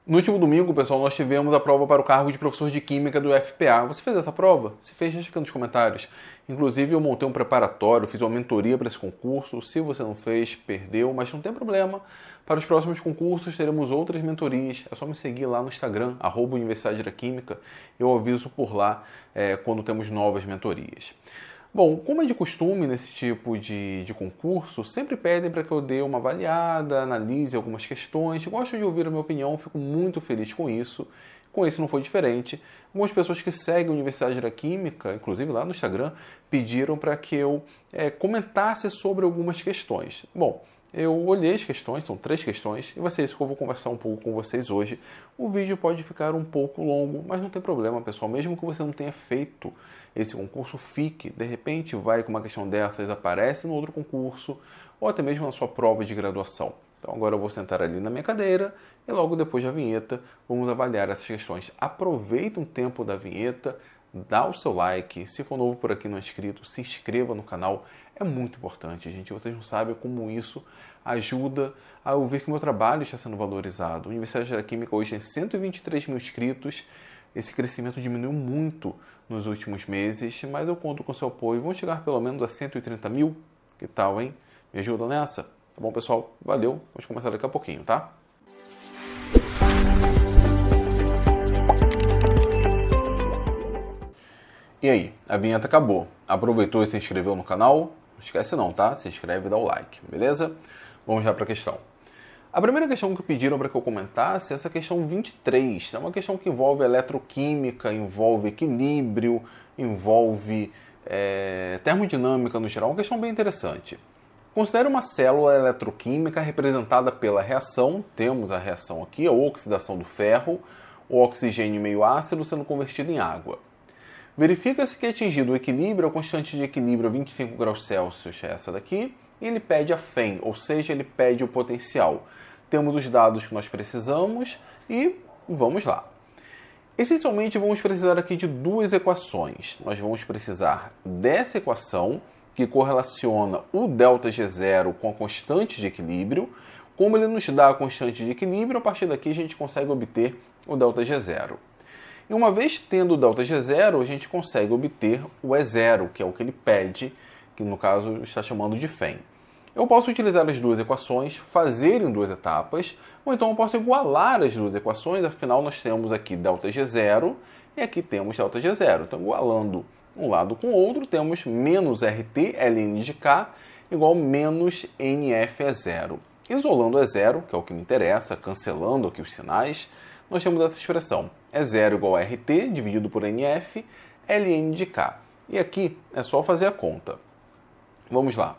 No último domingo, pessoal, nós tivemos a prova para o cargo de professor de Química do FPA. Você fez essa prova? Se fez, deixa aqui nos comentários. Inclusive, eu montei um preparatório, fiz uma mentoria para esse concurso. Se você não fez, perdeu, mas não tem problema. Para os próximos concursos, teremos outras mentorias. É só me seguir lá no Instagram, @Universidade da Química. Eu aviso por lá quando temos novas mentorias. Bom, como é de costume nesse tipo de concurso, sempre pedem para que eu dê uma avaliada, analise algumas questões. Gosto de ouvir a minha opinião, fico muito feliz com isso. Com esse não foi diferente. Algumas pessoas que seguem a Universidade da Química, inclusive lá no Instagram, pediram para que eu comentasse sobre algumas questões. Bom, eu olhei as questões, são 3 questões, e vai ser isso que eu vou conversar um pouco com vocês hoje. O vídeo pode ficar um pouco longo, mas não tem problema, pessoal. Mesmo que você não tenha feito esse concurso, fique. De repente, vai com uma questão dessas, aparece no outro concurso, ou até mesmo na sua prova de graduação. Então agora eu vou sentar ali na minha cadeira e logo depois da vinheta vamos avaliar essas questões. Aproveita um tempo da vinheta, dá o seu like. Se for novo por aqui e não é inscrito, se inscreva no canal. É muito importante, gente. Vocês não sabem como isso ajuda a eu ver que o meu trabalho está sendo valorizado. A Universidade da Química hoje tem 123 mil inscritos. Esse crescimento diminuiu muito nos últimos meses, mas eu conto com seu apoio. Vamos chegar pelo menos a 130 mil? Que tal, hein? Me ajuda nessa? Tá bom, pessoal? Valeu. Vamos começar daqui a pouquinho, tá? E aí, a vinheta acabou. Aproveitou e se inscreveu no canal? Não esquece não, tá? Se inscreve e dá o like, beleza? Vamos já para a questão. A primeira questão que pediram para que eu comentasse é essa questão 23. É uma questão que envolve eletroquímica, envolve equilíbrio, envolve termodinâmica no geral. Uma questão bem interessante. Considere uma célula eletroquímica representada pela reação. Temos a reação aqui, a oxidação do ferro, o oxigênio meio ácido sendo convertido em água. Verifica-se que é atingido o equilíbrio, a constante de equilíbrio a 25 graus Celsius é essa daqui, e ele pede a FEM, ou seja, ele pede o potencial. Temos os dados que nós precisamos e vamos lá. Essencialmente, vamos precisar aqui de 2 equações. Nós vamos precisar dessa equação, que correlaciona o ΔG0 com a constante de equilíbrio. Como ele nos dá a constante de equilíbrio, a partir daqui a gente consegue obter o ΔG0. E uma vez tendo o ΔG0, a gente consegue obter o E0, que é o que ele pede, que no caso está chamando de FEM. Eu posso utilizar as 2 equações, fazer em 2 etapas, ou então eu posso igualar as 2 equações, afinal nós temos aqui ΔG0 e aqui temos ΔG0. Então, igualando um lado com o outro, temos menos RT, ln de K, igual menos NF E0. Isolando E0, que é o que me interessa, cancelando aqui os sinais, nós temos essa expressão. E0 igual a RT dividido por NF, ln de K. E aqui é só fazer a conta. Vamos lá.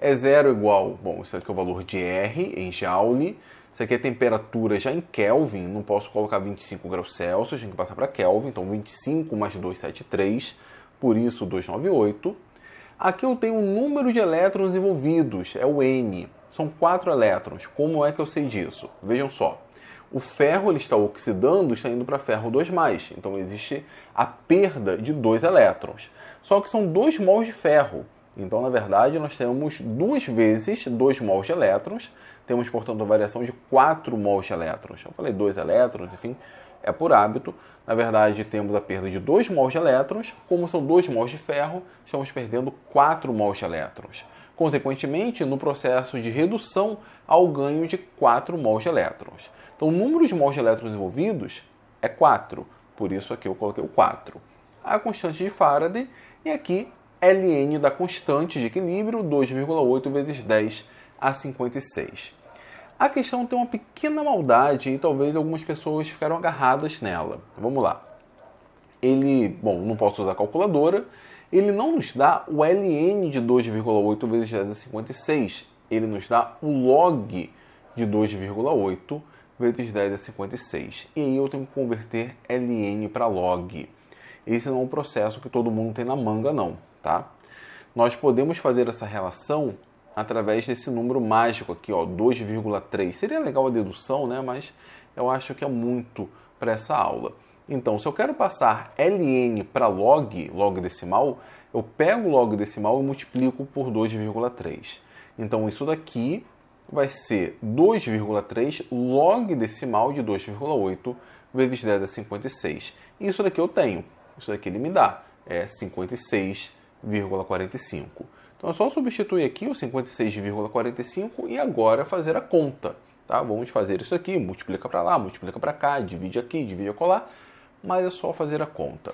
E0 igual, bom, isso aqui é o valor de R em Joule. Isso aqui é temperatura já em Kelvin, não posso colocar 25 graus Celsius, tem que passar para Kelvin, então 25 mais 273, por isso 298. Aqui eu tenho o número de elétrons envolvidos, é o N, são 4 elétrons. Como é que eu sei disso? Vejam só, o ferro ele está oxidando, está indo para ferro 2+, então existe a perda de 2 elétrons. Só que são 2 mols de ferro. Então, na verdade, nós temos 2 vezes 2 mols de elétrons. Temos, portanto, a variação de 4 mols de elétrons. Eu falei 2 elétrons, enfim, é por hábito. Na verdade, temos a perda de 2 mols de elétrons. Como são 2 mols de ferro, estamos perdendo 4 mols de elétrons. Consequentemente, no processo de redução, há o ganho de 4 mols de elétrons. Então, o número de mols de elétrons envolvidos é 4. Por isso, aqui eu coloquei o 4. A constante de Faraday, e aqui ln da constante de equilíbrio, 2,8 vezes 10 a 56. A questão tem uma pequena maldade e talvez algumas pessoas ficaram agarradas nela. Vamos lá. Não posso usar calculadora. Ele não nos dá o ln de 2,8 vezes 10 a 56. Ele nos dá o log de 2,8 vezes 10 a 56. E aí eu tenho que converter ln para log. Esse não é um processo que todo mundo tem na manga, não. Tá? Nós podemos fazer essa relação através desse número mágico aqui, 2,3. Seria legal a dedução, né? Mas eu acho que é muito para essa aula. Então, se eu quero passar ln para log decimal, eu pego o log decimal e multiplico por 2,3. Então, isso daqui vai ser 2,3 log decimal de 2,8 vezes 10 a 56. E isso daqui eu tenho. Isso daqui ele me dá. É 56,45. Então é só substituir aqui o 56,45 e agora fazer a conta. Tá? Vamos fazer isso aqui, multiplica para lá, multiplica para cá, divide aqui, divide acolá, mas é só fazer a conta.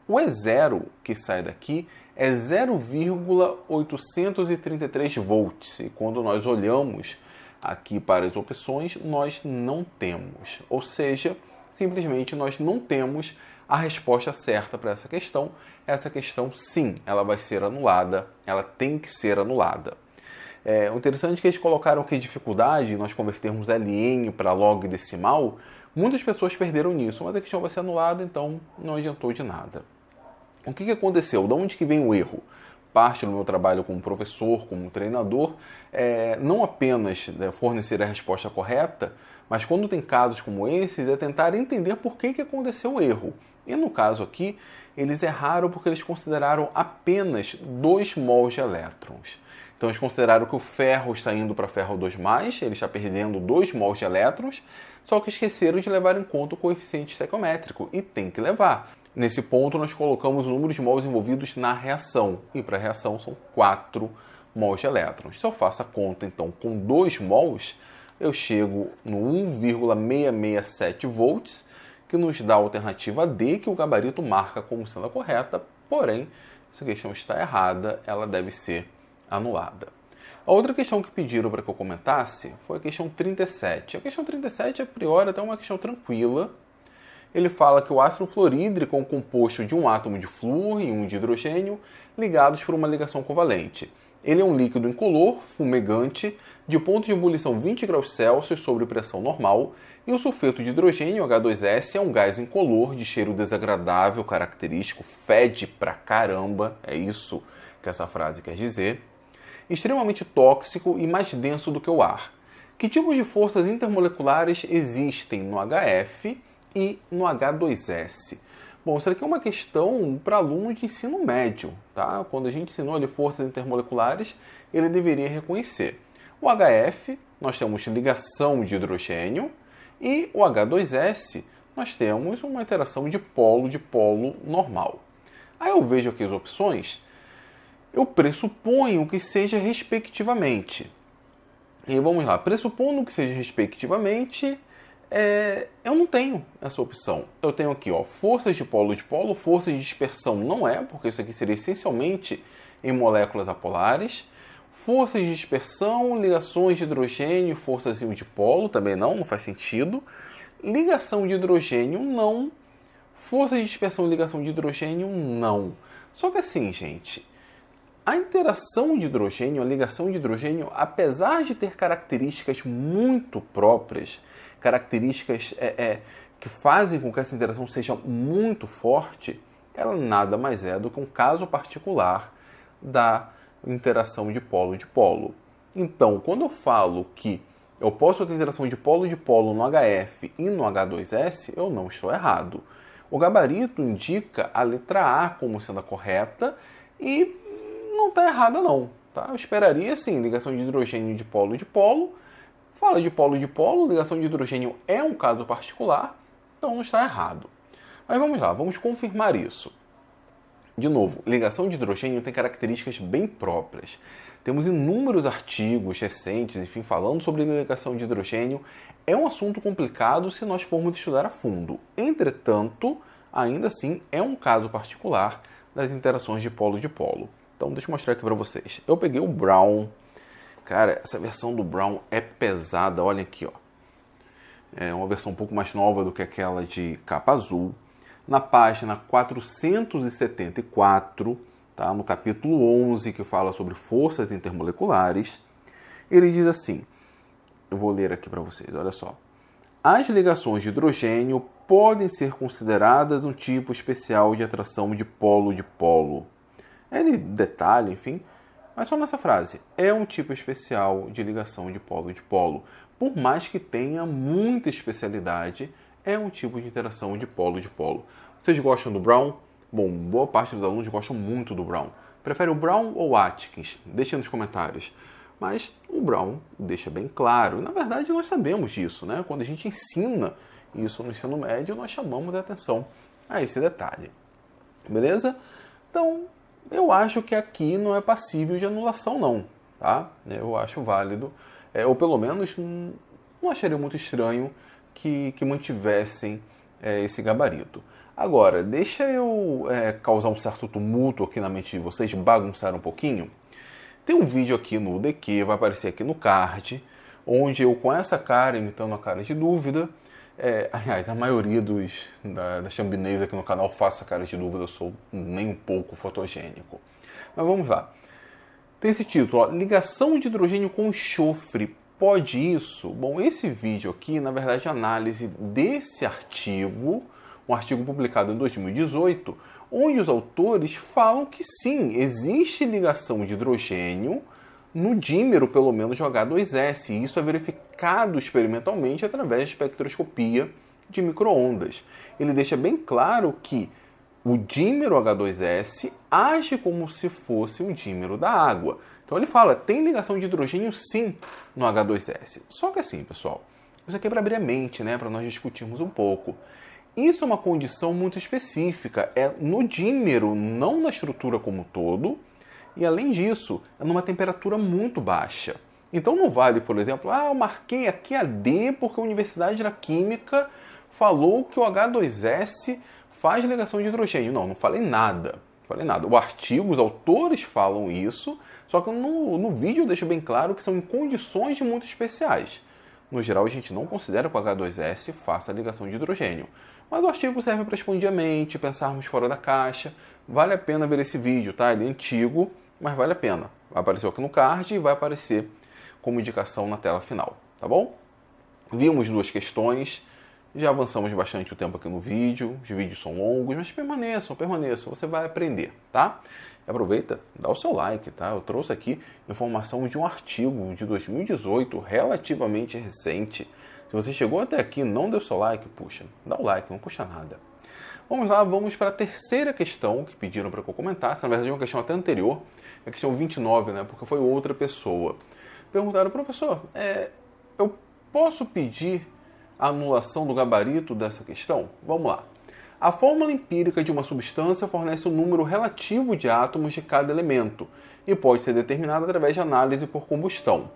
O E0 que sai daqui é 0,833 volts. E quando nós olhamos aqui para as opções, nós não temos. Ou seja, simplesmente nós não temos a resposta certa para essa questão. Essa questão, sim, ela vai ser anulada, ela tem que ser anulada. O interessante é que eles colocaram aqui dificuldade em nós convertermos LN para log decimal. Muitas pessoas perderam nisso, mas a questão vai ser anulada, então não adiantou de nada. O que aconteceu? De onde que vem o erro? Parte do meu trabalho como professor, como treinador, não apenas fornecer a resposta correta, mas quando tem casos como esses, é tentar entender por que aconteceu o erro. E no caso aqui, eles erraram porque eles consideraram apenas 2 mols de elétrons. Então eles consideraram que o ferro está indo para ferro 2+, ele está perdendo 2 mols de elétrons, só que esqueceram de levar em conta o coeficiente estequiométrico, e tem que levar. Nesse ponto nós colocamos o número de mols envolvidos na reação, e para a reação são 4 mols de elétrons. Se eu faço a conta então com 2 mols, eu chego no 1,667 volts, que nos dá a alternativa D, que o gabarito marca como sendo a correta, porém, essa questão está errada, ela deve ser anulada. A outra questão que pediram para que eu comentasse foi a questão 37. A questão 37, a priori, até uma questão tranquila. Ele fala que o ácido fluorídrico é um composto de um átomo de flúor e um de hidrogênio ligados por uma ligação covalente. Ele é um líquido incolor, fumegante, de ponto de ebulição 20 graus Celsius sobre pressão normal, e o sulfeto de hidrogênio, H2S, é um gás incolor de cheiro desagradável, característico, fede pra caramba, é isso que essa frase quer dizer, extremamente tóxico e mais denso do que o ar. Que tipos de forças intermoleculares existem no HF e no H2S? Bom, isso aqui é uma questão para aluno de ensino médio, tá? Quando a gente ensinou ali forças intermoleculares, ele deveria reconhecer. O HF, nós temos ligação de hidrogênio, e o H2S, nós temos uma interação de polo normal. Aí eu vejo aqui as opções, eu pressuponho que seja respectivamente. E vamos lá, pressupondo que seja respectivamente, eu não tenho essa opção. Eu tenho aqui, forças de polo, forças de dispersão não é, porque isso aqui seria essencialmente em moléculas apolares. Forças de dispersão, ligações de hidrogênio, forças de polo, também não faz sentido. Ligação de hidrogênio, não. Forças de dispersão e ligação de hidrogênio, não. Só que assim, gente, a interação de hidrogênio, a ligação de hidrogênio, apesar de ter características muito próprias, características que fazem com que essa interação seja muito forte, ela nada mais é do que um caso particular da interação de polo. Então, quando eu falo que eu posso ter interação de polo no HF e no H2S, eu não estou errado. O gabarito indica a letra A como sendo a correta e não está errada não. Tá? Eu esperaria sim, ligação de hidrogênio de polo. Fala de polo, ligação de hidrogênio é um caso particular, então não está errado. Mas vamos lá, vamos confirmar isso. De novo, ligação de hidrogênio tem características bem próprias. Temos inúmeros artigos recentes, enfim, falando sobre ligação de hidrogênio. É um assunto complicado se nós formos estudar a fundo. Entretanto, ainda assim, é um caso particular das interações de polo. Então, deixa eu mostrar aqui para vocês. Eu peguei o Brown. Cara, essa versão do Brown é pesada. Olha aqui, ó. É uma versão um pouco mais nova do que aquela de capa azul. Na página 474, tá? No capítulo 11, que fala sobre forças intermoleculares, ele diz assim, eu vou ler aqui para vocês, olha só. As ligações de hidrogênio podem ser consideradas um tipo especial de atração de polo. Ele detalha, enfim, mas só nessa frase. É um tipo especial de ligação de polo. Por mais que tenha muita especialidade, é um tipo de interação de polo. Vocês gostam do Brown? Bom, boa parte dos alunos gostam muito do Brown. Prefere o Brown ou Atkins? Deixem nos comentários. Mas o Brown deixa bem claro. E, na verdade, nós sabemos disso, né? Quando a gente ensina isso no ensino médio, nós chamamos a atenção a esse detalhe. Beleza? Então, eu acho que aqui não é passível de anulação, não. Tá? Eu acho válido. Ou pelo menos não acharia muito estranho que mantivessem esse gabarito. Agora, deixa eu causar um certo tumulto aqui na mente de vocês, bagunçar um pouquinho. Tem um vídeo aqui no DQ, vai aparecer aqui no card, onde eu com essa cara, imitando a cara de dúvida, aliás, a maioria das thumbnails aqui no canal faço a cara de dúvida, eu sou nem um pouco fotogênico. Mas vamos lá. Tem esse título, ó, ligação de hidrogênio com enxofre, pode isso? Bom, esse vídeo aqui, na verdade, é análise desse artigo, um artigo publicado em 2018, onde os autores falam que sim, existe ligação de hidrogênio no dímero, pelo menos, de H2S. E isso é verificado experimentalmente através de espectroscopia de micro-ondas. Ele deixa bem claro que o dímero H2S age como se fosse um dímero da água. Então ele fala, tem ligação de hidrogênio sim no H2S. Só que assim, pessoal, isso aqui é para abrir a mente, né, para nós discutirmos um pouco. Isso é uma condição muito específica, é no dímero, não na estrutura como um todo, e além disso, é numa temperatura muito baixa. Então não vale, por exemplo, eu marquei aqui a D porque a Universidade da Química falou que o H2S faz ligação de hidrogênio. Não falei nada. O artigo, os autores falam isso, só que no vídeo eu deixo bem claro que são em condições muito especiais. No geral, a gente não considera que o H2S faça ligação de hidrogênio. Mas o artigo serve para expandir a mente, pensarmos fora da caixa. Vale a pena ver esse vídeo, tá? Ele é antigo, mas vale a pena. Apareceu aqui no card e vai aparecer como indicação na tela final, tá bom? Vimos duas questões, já avançamos bastante o tempo aqui no vídeo, os vídeos são longos, mas permaneçam, você vai aprender, tá? E aproveita, dá o seu like, tá? Eu trouxe aqui informação de um artigo de 2018, relativamente recente. Se você chegou até aqui e não deu seu like, puxa, dá o like, não custa nada. Vamos lá, vamos para a terceira questão que pediram para que eu comentasse. Na verdade, é uma questão até anterior, a questão 29, né? Porque foi outra pessoa. Perguntaram, professor, eu posso pedir a anulação do gabarito dessa questão? Vamos lá. A fórmula empírica de uma substância fornece o número relativo de átomos de cada elemento e pode ser determinada através de análise por combustão.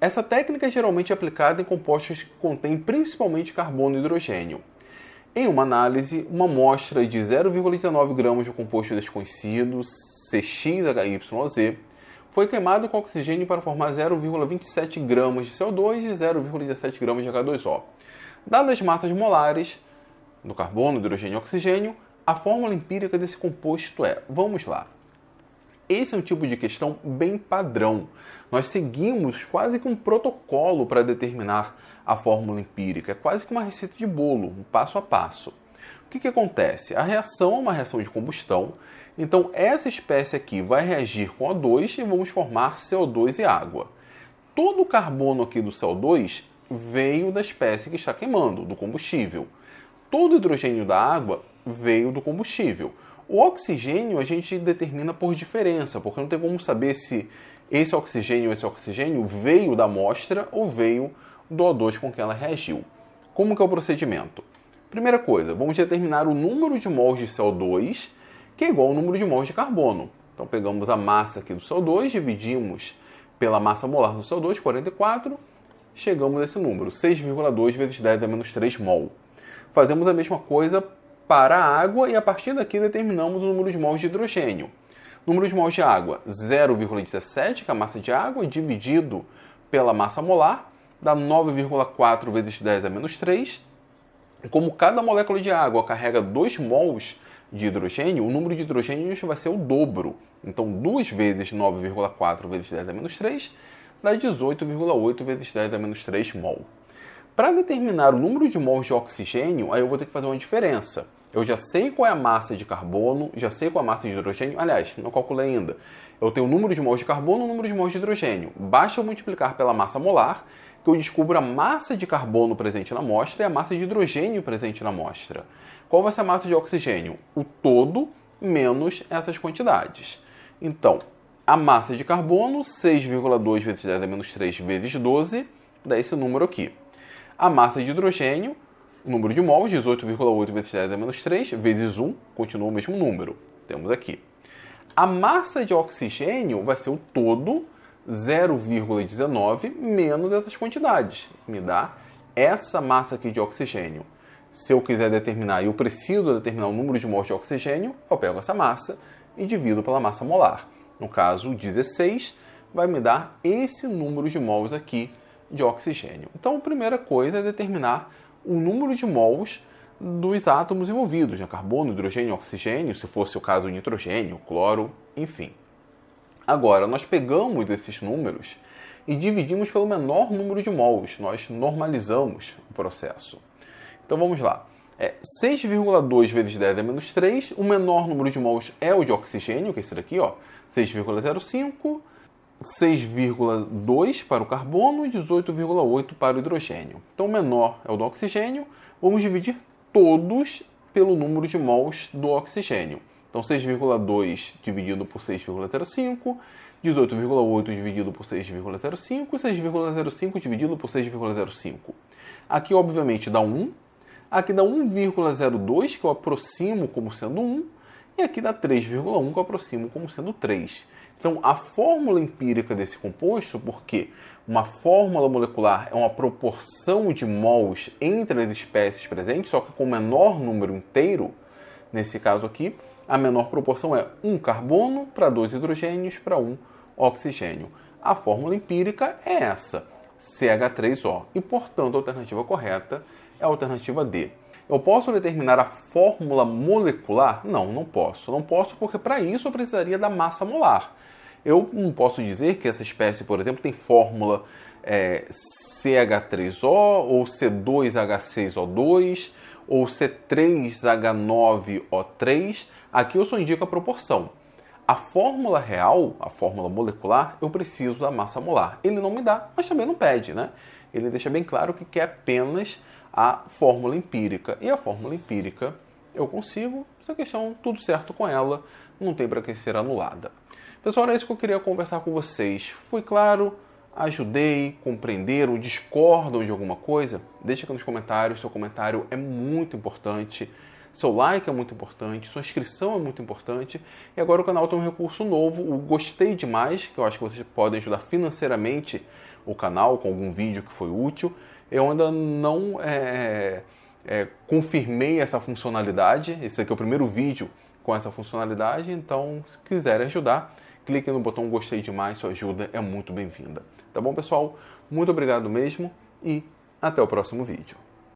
Essa técnica é geralmente aplicada em compostos que contêm principalmente carbono e hidrogênio. Em uma análise, uma amostra de 0,19 gramas de composto desconhecido, CXHYZ, foi queimada com oxigênio para formar 0,27 gramas de CO2 e 0,17 gramas de H2O. Dadas as massas molares do carbono, hidrogênio e oxigênio, a fórmula empírica desse composto é... Vamos lá. Esse é um tipo de questão bem padrão. Nós seguimos quase que um protocolo para determinar a fórmula empírica. É quase que uma receita de bolo, um passo a passo. O que acontece? A reação é uma reação de combustão. Então, essa espécie aqui vai reagir com O2 e vamos formar CO2 e água. Todo o carbono aqui do CO2 veio da espécie que está queimando, do combustível. Todo o hidrogênio da água veio do combustível. O oxigênio a gente determina por diferença, porque não tem como saber se esse oxigênio veio da amostra ou veio do O2 com que ela reagiu. Como que é o procedimento? Primeira coisa, vamos determinar o número de mols de CO2, que é igual ao número de mols de carbono. Então pegamos a massa aqui do CO2, dividimos pela massa molar do CO2, 44, chegamos a esse número, 6,2 vezes 10 a menos 3 mol. Fazemos a mesma coisa para a água e a partir daqui determinamos o número de mols de hidrogênio. Número de mols de água, 0,17, que é a massa de água, dividido pela massa molar, dá 9,4 vezes 10 a menos 3. Como cada molécula de água carrega 2 mols de hidrogênio, o número de hidrogênios vai ser o dobro. Então, 2 vezes 9,4 vezes 10 a menos 3 dá 18,8 vezes 10 a menos 3 mol. Para determinar o número de mols de oxigênio, aí eu vou ter que fazer uma diferença. Eu já sei qual é a massa de carbono, já sei qual é a massa de hidrogênio. Aliás, não calculei ainda. Eu tenho o número de mols de carbono e o número de mols de hidrogênio. Basta eu multiplicar pela massa molar, que eu descubro a massa de carbono presente na amostra e a massa de hidrogênio presente na amostra. Qual vai ser a massa de oxigênio? O todo menos essas quantidades. Então, a massa de carbono, 6,2 vezes 10 a menos 3 vezes 12, dá esse número aqui. A massa de hidrogênio, o número de mols, 18,8 vezes 10 a menos 3 vezes 1, continua o mesmo número. Temos aqui. A massa de oxigênio vai ser o todo, 0,19 menos essas quantidades. Me dá essa massa aqui de oxigênio. Se eu quiser determinar, eu preciso determinar o número de mols de oxigênio, eu pego essa massa e divido pela massa molar. No caso, 16 vai me dar esse número de mols aqui de oxigênio. Então, a primeira coisa é determinar o número de mols dos átomos envolvidos, né? Carbono, hidrogênio, oxigênio, se fosse o caso nitrogênio, cloro, enfim. Agora, nós pegamos esses números e dividimos pelo menor número de mols. Nós normalizamos o processo. Então, vamos lá. 6,2 vezes 10 a menos 3. O menor número de mols é o de oxigênio, que é esse daqui, ó, 6,05. 6,2 para o carbono e 18,8 para o hidrogênio. Então, o menor é o do oxigênio. Vamos dividir todos pelo número de mols do oxigênio. Então, 6,2 dividido por 6,05, 18,8 dividido por 6,05 e 6,05 dividido por 6,05. Aqui, obviamente, dá 1. Aqui dá 1,02, que eu aproximo como sendo 1. E aqui dá 3,1, que eu aproximo como sendo 3. Então, a fórmula empírica desse composto, porque uma fórmula molecular é uma proporção de mols entre as espécies presentes, só que com menor número inteiro, nesse caso aqui, a menor proporção é 1 carbono para 2 hidrogênios para 1 oxigênio. A fórmula empírica é essa, CH3O. E, portanto, a alternativa correta é a alternativa D. Eu posso determinar a fórmula molecular? Não, não posso. Não posso porque para isso eu precisaria da massa molar. Eu não posso dizer que essa espécie, por exemplo, tem fórmula CH3O ou C2H6O2 ou C3H9O3. Aqui eu só indico a proporção. A fórmula real, a fórmula molecular, eu preciso da massa molar. Ele não me dá, mas também não pede, né? Ele deixa bem claro que quer apenas a fórmula empírica. E a fórmula empírica eu consigo, essa questão tudo certo com ela, não tem para que ser anulada. Pessoal, era isso que eu queria conversar com vocês. Fui claro? Ajudei? Compreenderam? Discordam de alguma coisa? Deixa aqui nos comentários, seu comentário é muito importante. Seu like é muito importante, sua inscrição é muito importante. E agora o canal tem um recurso novo, o Gostei Demais, que eu acho que vocês podem ajudar financeiramente o canal com algum vídeo que foi útil. Eu ainda não confirmei essa funcionalidade. Esse aqui é o primeiro vídeo com essa funcionalidade. Então, se quiserem ajudar, clique no botão Gostei Demais, sua ajuda é muito bem-vinda. Tá bom, pessoal? Muito obrigado mesmo e até o próximo vídeo.